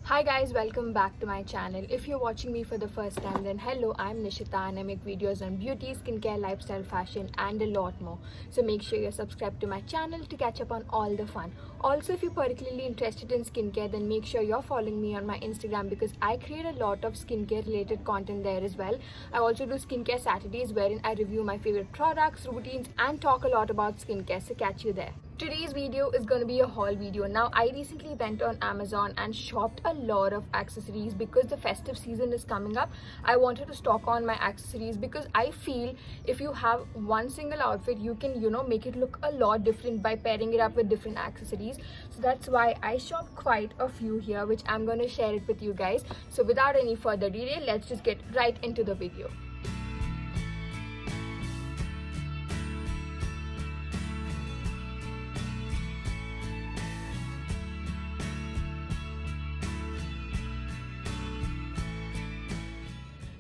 Hi guys, welcome back to my channel. If you're watching me for the first time, then hello, I'm Nishita and I make videos on beauty, skincare, lifestyle, fashion and a lot more. So make sure you're subscribed to my channel to catch up on all the fun. Also, if you're particularly interested in skincare, then make sure you're following me on my Instagram because I create a lot of skincare related content there as well. I also do skincare Saturdays wherein I review my favorite products, routines and talk a lot about skincare, so catch you there. Today's video is going to be a haul video. Now, I recently went on Amazon and shopped a lot of accessories because the festive season is coming up. I wanted to stock on my accessories because I feel if you have one single outfit, you can, make it look a lot different by pairing it up with different accessories. So that's why I shopped quite a few here, which I'm going to share it with you guys. So without any further delay, let's just get right into the video.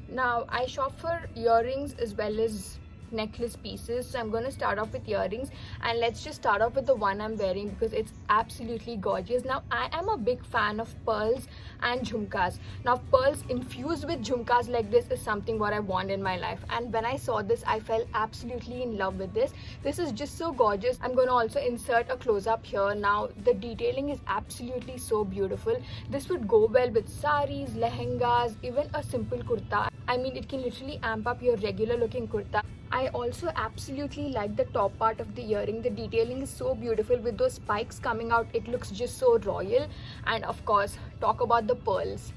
Now, I shop for earrings as well as necklace pieces, so I'm going to start off with earrings, and let's just start off with the one I'm wearing because it's absolutely gorgeous. Now, I am a big fan of pearls and jhumkas. Now, pearls infused with jhumkas like this is something what I want in my life, and when I saw this, I fell absolutely in love with this. This is just so gorgeous. I'm going to also insert a close-up here. Now, the detailing is absolutely so beautiful. This would go well with saris, lehengas, even a simple kurta. I mean, it can literally amp up your regular looking kurta. I also absolutely like the top part of the earring. The detailing is so beautiful with those spikes coming out. It looks just so royal. And of course, talk about the pearls.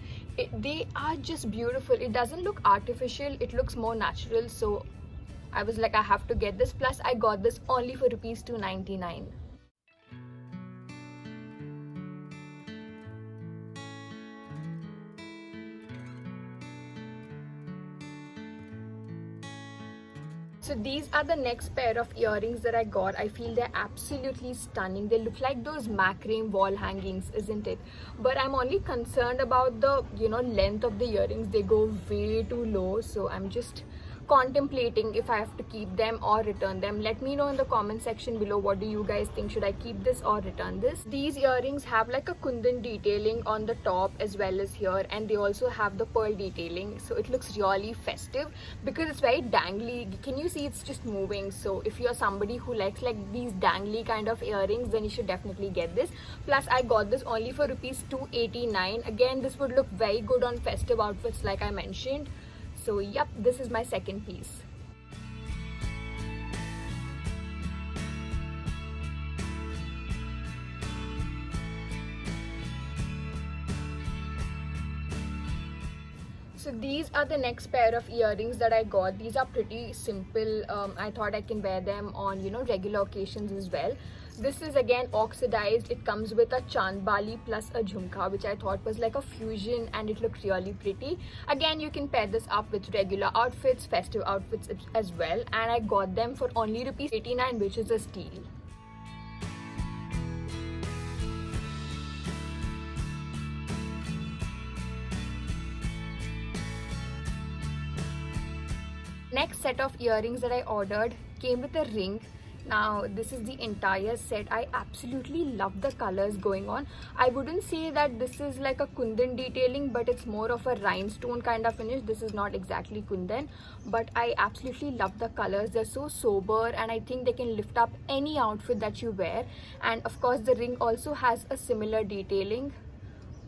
They are just beautiful. It doesn't look artificial. It looks more natural. So I was like, I have to get this. Plus, I got this only for rupees 299. So these are the next pair of earrings that I got. I feel they're absolutely stunning. They look like those macrame wall hangings, isn't it? But I'm only concerned about the, length of the earrings. They go way too low. So I'm just contemplating if I have to keep them or return them. Let me know in the comment section below, what do you guys think? Should I keep this or return this? These earrings have like a kundan detailing on the top as well as here, and they also have the pearl detailing, so it looks really festive because it's very dangly. Can you see it's just moving? So if you're somebody who likes like these dangly kind of earrings, then you should definitely get this. Plus, I got this only for rupees 289. Again, this would look very good on festive outfits like I mentioned. So yep, this is my second piece. So these are the next pair of earrings that I got. These are pretty simple. I thought I can wear them on, regular occasions as well. This is again oxidized. It comes with a chandbali plus a jhumka, which I thought was like a fusion, and it looked really pretty. Again, you can pair this up with regular outfits, festive outfits as well. And I got them for only rupees 89, which is a steal. Next set of earrings that I ordered came with a ring. Now, this is the entire set. I absolutely love the colors going on. I wouldn't say that this is like a kundan detailing, but it's more of a rhinestone kind of finish. This is not exactly kundan, but I absolutely love the colors. They're so sober, and I think they can lift up any outfit that you wear. And of course, the ring also has a similar detailing.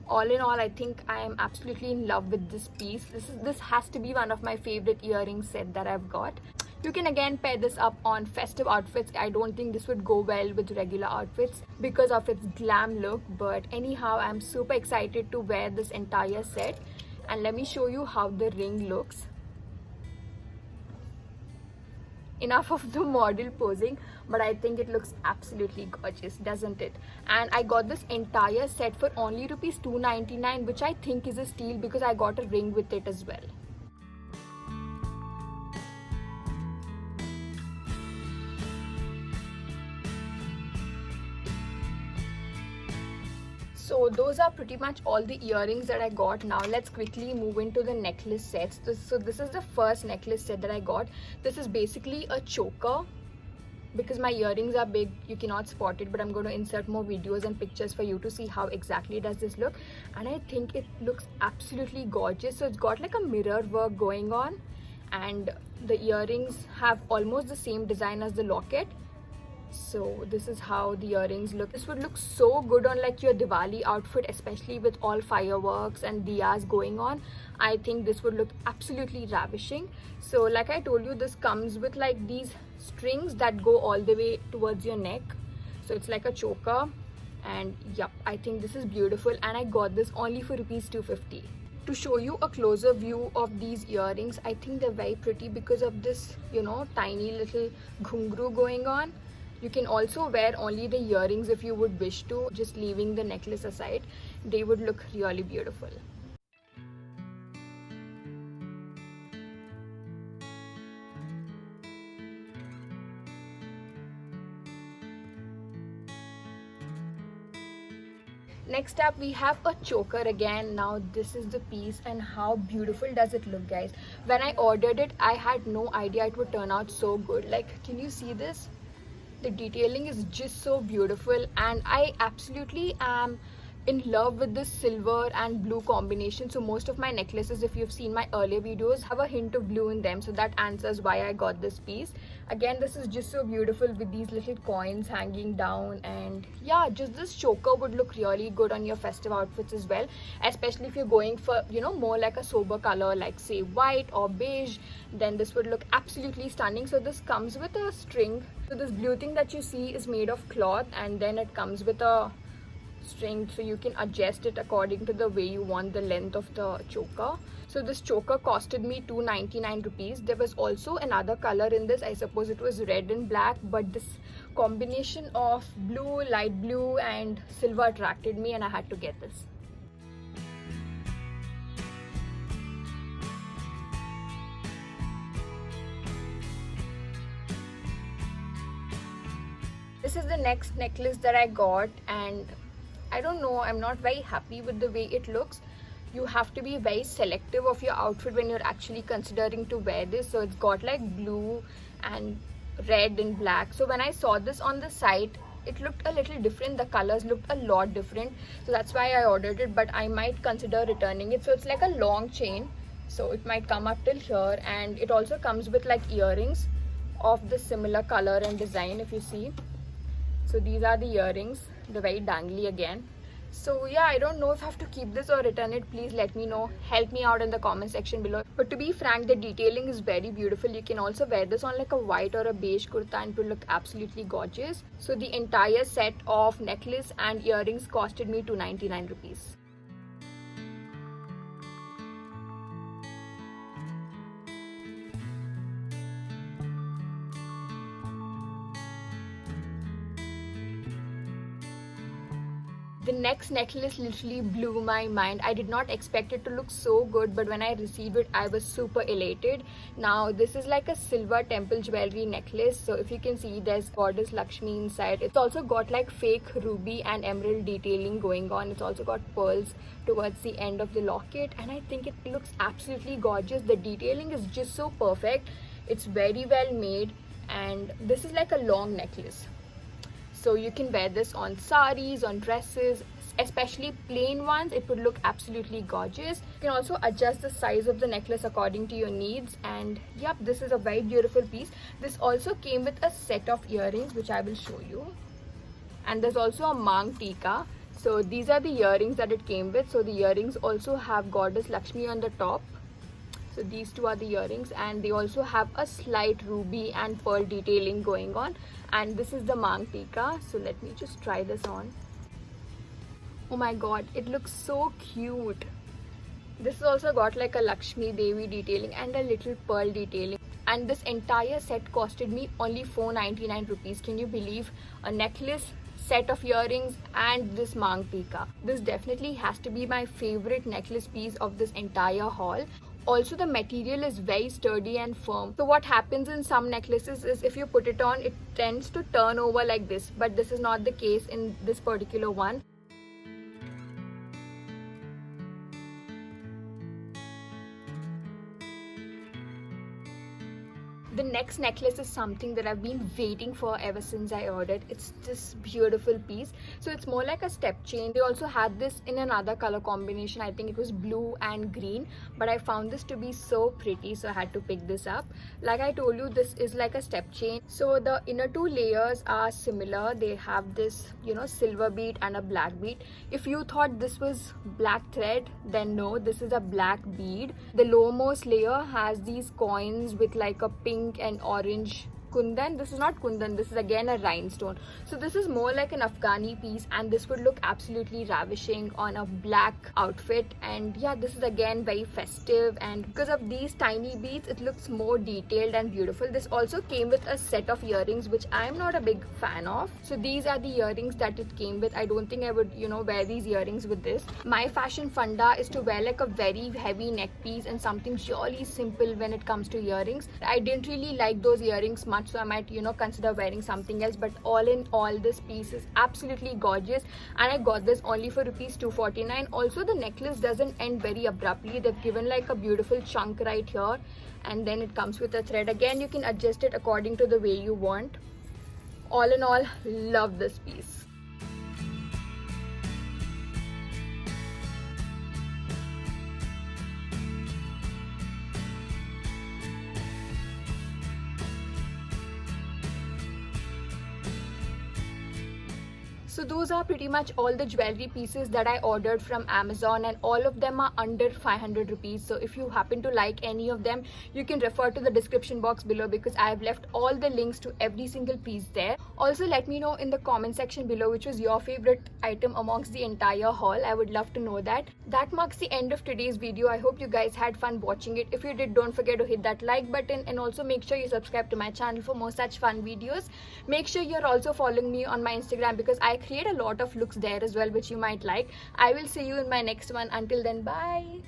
All in all, I think I am absolutely in love with this piece. This has to be one of my favorite earring set that I've got. You can again pair this up on festive outfits. I don't think this would go well with regular outfits because of its glam look, but anyhow, I'm super excited to wear this entire set. And let me show you how the ring looks. Enough of the model posing, but I think it looks absolutely gorgeous, doesn't it? And I got this entire set for only rupees 299, which I think is a steal because I got a ring with it as well. So those are pretty much all the earrings that I got. Now let's quickly move into the necklace sets. So this is the first necklace set that I got. This is basically a choker because my earrings are big, you cannot spot it, but I'm going to insert more videos and pictures for you to see how exactly does this look. And I think it looks absolutely gorgeous. So it's got like a mirror work going on, and the earrings have almost the same design as the locket. So this is how the earrings look. This would look so good on like your Diwali outfit, especially with all fireworks and diyas going on. I think this would look absolutely ravishing. So like I told you, this comes with like these strings that go all the way towards your neck. So it's like a choker, and yep, I think this is beautiful, and I got this only for rupees 250. To show you a closer view of these earrings, I think they're very pretty because of this, you know, tiny little ghungru going on. You can also wear only the earrings if you would wish to, just leaving the necklace aside. They would look really beautiful. Next up we have a choker again. Now this is the piece, and how beautiful does it look, guys. When I ordered it, I had no idea it would turn out so good. Like, can you see this? The detailing is just so beautiful, and I absolutely am in love with this silver and blue combination. So most of my necklaces, if you've seen my earlier videos, have a hint of blue in them, so that answers why I got this piece. Again, this is just so beautiful with these little coins hanging down, and yeah, just this choker would look really good on your festive outfits as well, especially if you're going for, you know, more like a sober color, like say white or beige. Then this would look absolutely stunning. So this comes with a string. So this blue thing that you see is made of cloth, and then it comes with a string, so you can adjust it according to the way you want the length of the choker. So this choker costed me 299 rupees. There was also another color in this. I suppose it was red and black, but this combination of blue, light blue and silver attracted me, and I had to get this. This is the next necklace that I got, and I don't know, I'm not very happy with the way it looks. You have to be very selective of your outfit when you're actually considering to wear this. So it's got like blue and red and black. So when I saw this on the site, it looked a little different. The colors looked a lot different. So that's why I ordered it, but I might consider returning it. So it's like a long chain. So it might come up till here, and it also comes with like earrings of the similar color and design, if you see. So these are the earrings. They're very dangly again. So yeah, I don't know if I have to keep this or return it. Please let me know. Help me out in the comment section below. But to be frank, the detailing is very beautiful. You can also wear this on like a white or a beige kurta and it will look absolutely gorgeous. So the entire set of necklace and earrings costed me 299 rupees. The next necklace literally blew my mind. I did not expect it to look so good, but when I received it, I was super elated. Now, this is like a silver temple jewelry necklace. So if you can see, there's goddess Lakshmi inside. It's also got like fake ruby and emerald detailing going on. It's also got pearls towards the end of the locket, and I think it looks absolutely gorgeous. The detailing is just so perfect. It's very well made, and this is like a long necklace. So you can wear this on saris, on dresses, especially plain ones. It would look absolutely gorgeous. You can also adjust the size of the necklace according to your needs. And yep, this is a very beautiful piece. This also came with a set of earrings, which I will show you. And there's also a mang tika. So these are the earrings that it came with. So the earrings also have goddess Lakshmi on the top. So these two are the earrings, and they also have a slight ruby and pearl detailing going on. And this is the mang tika. So let me just try this on. Oh my god, it looks so cute. This has also got like a Lakshmi Devi detailing and a little pearl detailing. And this entire set costed me only 499 rupees. Can you believe? A necklace, set of earrings and this mang tika. This definitely has to be my favorite necklace piece of this entire haul. Also, the material is very sturdy and firm. So what happens in some necklaces is if you put it on, it tends to turn over like this, but this is not the case in this particular one. The next necklace is something that I've been waiting for ever since I ordered. It's this beautiful piece. So it's more like a step chain. They also had this in another color combination. I think it was blue and green, but I found this to be so pretty, so I had to pick this up. Like I told you, this is like a step chain. So the inner two layers are similar. They have this, you know, silver bead and a black bead. If you thought this was black thread, then no, this is a black bead. The lowermost layer has these coins with like a pink and orange kundan. This is not kundan, this is again a rhinestone. So this is more like an Afghani piece, and this would look absolutely ravishing on a black outfit. And yeah, this is again very festive, and because of these tiny beads, it looks more detailed and beautiful. This also came with a set of earrings, which I'm not a big fan of. So these are the earrings that it came with. I don't think I would, you know, wear these earrings with this. My fashion funda is to wear like a very heavy neck piece and something really simple when it comes to earrings. I didn't really like those earrings much, so I might, you know, consider wearing something else. But all in all, this piece is absolutely gorgeous, and I got this only for rupees 249. Also, the necklace doesn't end very abruptly. They've given like a beautiful chunk right here, and then it comes with a thread. Again, you can adjust it according to the way you want. All in all, love this piece. So those are pretty much all the jewelry pieces that I ordered from Amazon, and all of them are under 500 rupees. So if you happen to like any of them, you can refer to the description box below, because I have left all the links to every single piece there. Also, let me know in the comment section below which was your favorite item amongst the entire haul. I would love to know that. That marks the end of today's video. I hope you guys had fun watching it. If you did, don't forget to hit that like button, and also make sure you subscribe to my channel for more such fun videos. Make sure you're also following me on my Instagram, because I create a lot of looks there as well, which you might like. I will see you in my next one. Until then, bye.